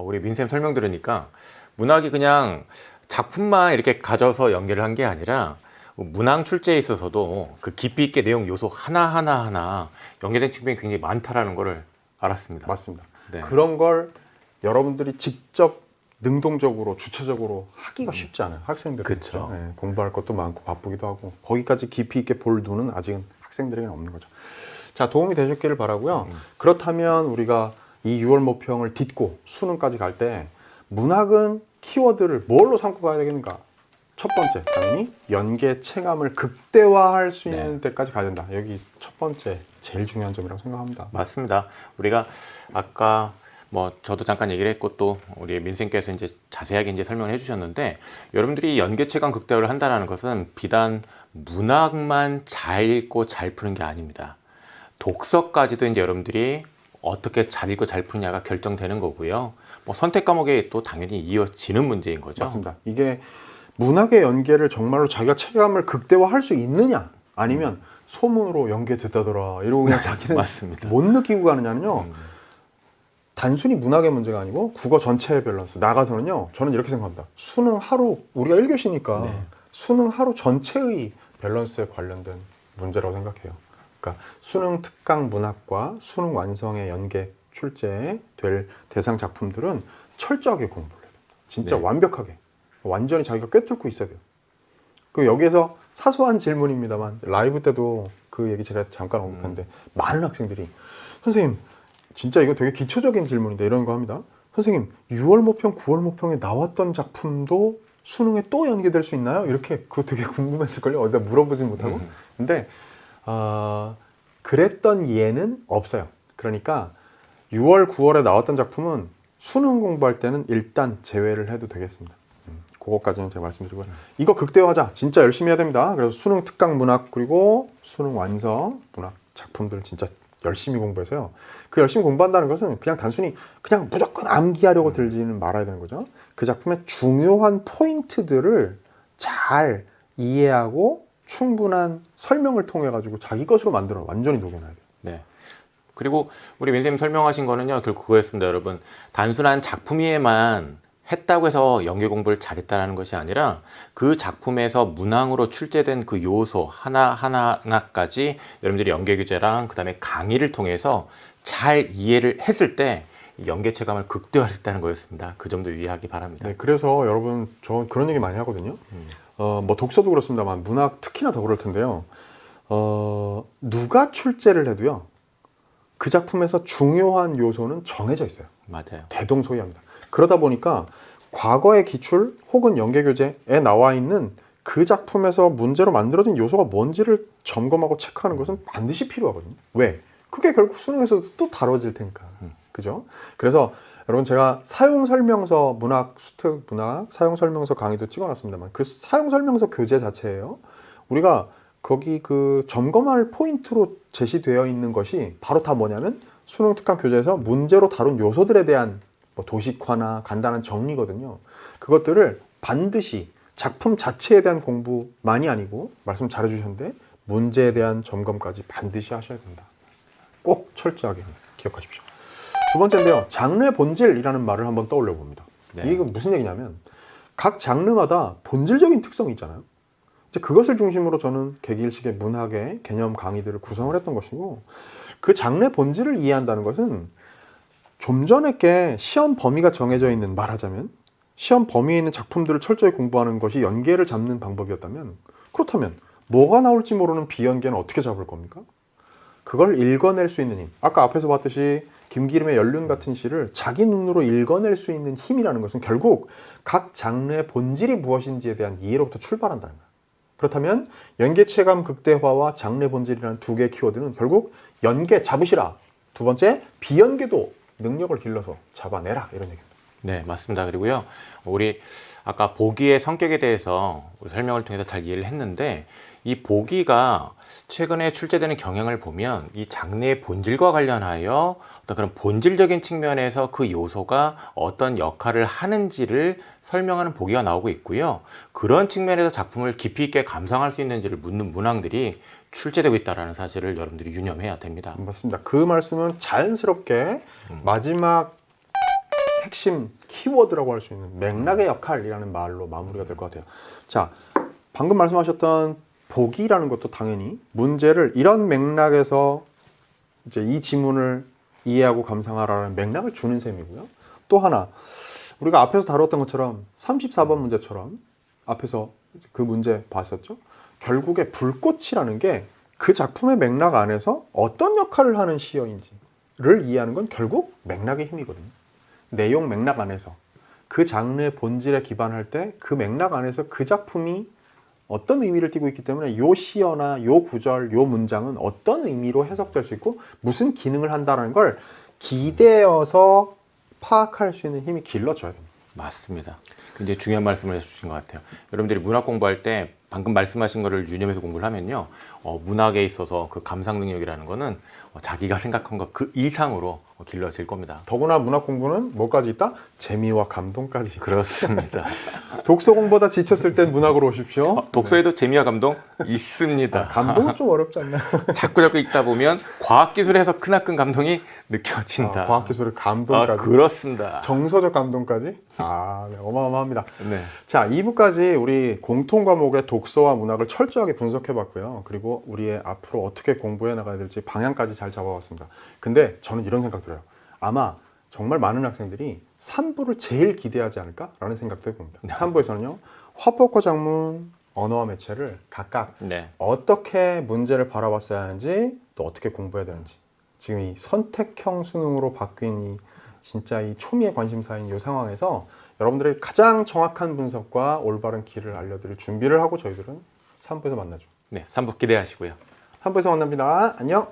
우리 민쌤 설명 들으니까 문학이 그냥 작품만 이렇게 가져서 연계를 한 게 아니라 문항 출제에 있어서도 그 깊이 있게 내용 요소 하나 연계된 측면이 굉장히 많다라는 거를 알았습니다. 맞습니다. 네. 그런 걸 여러분들이 직접 능동적으로 주체적으로 하기가 쉽지 않아요. 학생들은. 그쵸. 네, 공부할 것도 많고 바쁘기도 하고 거기까지 깊이 있게 볼 눈은 아직은 학생들에게는 없는 거죠. 자, 도움이 되셨기를 바라고요. 그렇다면 우리가 이 6월 모평을 딛고 수능까지 갈 때 문학은 키워드를 뭘로 삼고 가야 되겠는가? 첫 번째, 당연히 연계 체감을 극대화할 수 있는 네. 데까지 가야 된다. 여기 첫 번째, 제일 중요한 점이라고 생각합니다. 맞습니다. 우리가 아까 저도 잠깐 얘기를 했고 또 우리 민쌤께서 이제 자세하게 이제 설명을 해주셨는데, 여러분들이 연계체감 극대화를 한다는 것은 비단 문학만 잘 읽고 잘 푸는 게 아닙니다. 독서까지도 이제 여러분들이 어떻게 잘 읽고 잘 푸느냐가 결정되는 거고요. 선택 과목에 또 당연히 이어지는 문제인 거죠. 맞습니다. 이게 문학의 연계를 정말로 자기가 체감을 극대화할 수 있느냐, 아니면 소문으로 연계 됐다더라 이러고 그냥 자기는 맞습니다. 못 느끼고 가느냐는요. 단순히 문학의 문제가 아니고 국어 전체의 밸런스 나가서는요, 저는 이렇게 생각합니다. 수능 하루, 우리가 1교시니까 네. 수능 하루 전체의 밸런스에 관련된 문제라고 생각해요. 그러니까 수능 특강 문학과 수능 완성에 연계 출제될 대상 작품들은 철저하게 공부를 해요. 진짜 네. 완벽하게, 완전히 자기가 꿰뚫고 있어야 돼요. 그 여기에서 사소한 질문입니다만 라이브 때도 그 얘기 제가 잠깐 언급했는데 많은 학생들이 선생님 진짜 이거 되게 기초적인 질문인데 이런 거 합니다. 선생님 6월 모평, 9월 모평에 나왔던 작품도 수능에 또 연계될 수 있나요? 이렇게 그거 되게 궁금했을걸요. 어디다 물어보진 못하고. 근데 그랬던 예는 없어요. 그러니까 6월, 9월에 나왔던 작품은 수능 공부할 때는 일단 제외를 해도 되겠습니다. 그거까지는 제가 말씀드리고요. 이거 극대화하자. 진짜 열심히 해야 됩니다. 그래서 수능 특강 문학 그리고 수능 완성 문학 작품들 진짜 열심히 공부해서요. 그 열심히 공부한다는 것은 그냥 단순히 그냥 무조건 암기하려고 들지는 말아야 되는 거죠. 그 작품의 중요한 포인트들을 잘 이해하고 충분한 설명을 통해 가지고 자기 것으로 만들어 완전히 녹여놔야 돼요. 네. 그리고 우리 민쌤이 설명하신 거는요, 결국 그거였습니다, 여러분. 단순한 작품에만 했다고 해서 연계 공부를 잘했다는 것이 아니라 그 작품에서 문항으로 출제된 그 요소 하나하나까지 여러분들이 연계 교재랑 그 다음에 강의를 통해서 잘 이해를 했을 때 연계 체감을 극대화할 수 있다는 거였습니다. 그 점도 유의하기 바랍니다. 네, 그래서 여러분 저 그런 얘기 많이 하거든요. 독서도 그렇습니다만 문학 특히나 더 그럴 텐데요. 누가 출제를 해도요, 그 작품에서 중요한 요소는 정해져 있어요. 맞아요. 대동소이합니다. 그러다 보니까 과거의 기출 혹은 연계교재에 나와 있는 그 작품에서 문제로 만들어진 요소가 뭔지를 점검하고 체크하는 것은 반드시 필요하거든요. 왜? 그게 결국 수능에서도 또 다뤄질 테니까. 그죠? 그래서 여러분 제가 사용설명서 문학, 수특 문학 사용설명서 강의도 찍어놨습니다만 그 사용설명서 교재 자체예요. 우리가 거기 그 점검할 포인트로 제시되어 있는 것이 바로 다 뭐냐면 수능 특강 교재에서 문제로 다룬 요소들에 대한 도식화나 간단한 정리거든요. 그것들을 반드시 작품 자체에 대한 공부만이 아니고 말씀 잘 해주셨는데 문제에 대한 점검까지 반드시 하셔야 된다. 꼭 철저하게 기억하십시오. 두 번째인데요. 장르의 본질이라는 말을 한번 떠올려 봅니다. 네. 이게 무슨 얘기냐면 각 장르마다 본질적인 특성이 있잖아요. 이제 그것을 중심으로 저는 개기일식의 문학의 개념 강의들을 구성을 했던 것이고, 그 장르의 본질을 이해한다는 것은 좀 전에 게 시험 범위가 정해져 있는, 말하자면 시험 범위에 있는 작품들을 철저히 공부하는 것이 연계를 잡는 방법이었다면, 그렇다면 뭐가 나올지 모르는 비연계는 어떻게 잡을 겁니까? 그걸 읽어낼 수 있는 힘. 아까 앞에서 봤듯이 김기림의 연륜 같은 시를 자기 눈으로 읽어낼 수 있는 힘이라는 것은 결국 각 장르의 본질이 무엇인지에 대한 이해로부터 출발한다는 거예요. 그렇다면 연계 체감 극대화와 장르 본질이라는 두 개의 키워드는 결국 연계 잡으시라. 두 번째, 비연계도 능력을 길러서 잡아내라. 이런 얘기입니다. 네, 맞습니다. 그리고요, 우리 아까 보기의 성격에 대해서 우리 설명을 통해서 잘 이해를 했는데, 이 보기가 최근에 출제되는 경향을 보면 이 장르의 본질과 관련하여 어떤 그런 본질적인 측면에서 그 요소가 어떤 역할을 하는지를 설명하는 보기가 나오고 있고요. 그런 측면에서 작품을 깊이 있게 감상할 수 있는지를 묻는 문항들이 출제되고 있다는 사실을 여러분들이 유념해야 됩니다. 맞습니다. 그 말씀은 자연스럽게 마지막 핵심 키워드라고 할 수 있는 맥락의 역할이라는 말로 마무리가 될 것 같아요. 자, 방금 말씀하셨던 보기라는 것도 당연히 문제를 이런 맥락에서 이제 이 지문을 이해하고 감상하라는 맥락을 주는 셈이고요. 또 하나, 우리가 앞에서 다뤘던 것처럼 34번 문제처럼 앞에서 그 문제 봤었죠. 결국에 불꽃이라는 게 그 작품의 맥락 안에서 어떤 역할을 하는 시여인지를 이해하는 건 결국 맥락의 힘이거든요. 내용 맥락 안에서 그 장르의 본질에 기반할 때 그 맥락 안에서 그 작품이 어떤 의미를 띠고 있기 때문에 요 시어나 요 구절, 요 문장은 어떤 의미로 해석될 수 있고 무슨 기능을 한다는 걸 기대어서 파악할 수 있는 힘이 길러져야 됩니다. 맞습니다. 굉장히 중요한 말씀을 해주신 것 같아요. 여러분들이 문학 공부할 때 방금 말씀하신 거를 유념해서 공부를 하면요, 문학에 있어서 그 감상 능력이라는 거는 자기가 생각한 것 그 이상으로 길러질 겁니다. 더구나 문학 공부는 뭐까지 있다? 재미와 감동까지 있다. 그렇습니다. 독서 공부보다 지쳤을 땐 문학으로 오십시오. 독서에도 재미와 감동 있습니다. 감동은 좀 어렵지 않나요? 자꾸 읽다 보면 과학기술에서 크나큰 감동이 느껴진다. 과학기술의 감동까지. 그렇습니다. 정서적 감동까지. 네, 어마어마합니다. 네. 자, 2부까지 우리 공통 과목의 독서와 문학을 철저하게 분석해 봤고요. 그리고 우리의 앞으로 어떻게 공부해 나가야 될지 방향까지 잘 잡아봤습니다. 근데 저는 이런 생각 들어요. 아마 정말 많은 학생들이 3부를 제일 기대하지 않을까라는 생각도 해봅니다. 3부에서는요. 화법과 장문, 언어와 매체를 각각 네. 어떻게 문제를 바라봤어야 하는지 또 어떻게 공부해야 되는지 지금 이 선택형 수능으로 바뀐 이 진짜 이 초미의 관심사인 이 상황에서 여러분들의 가장 정확한 분석과 올바른 길을 알려드릴 준비를 하고 저희들은 3부에서 만나죠. 네, 3부 기대하시고요. 3부에서 만납니다. 안녕.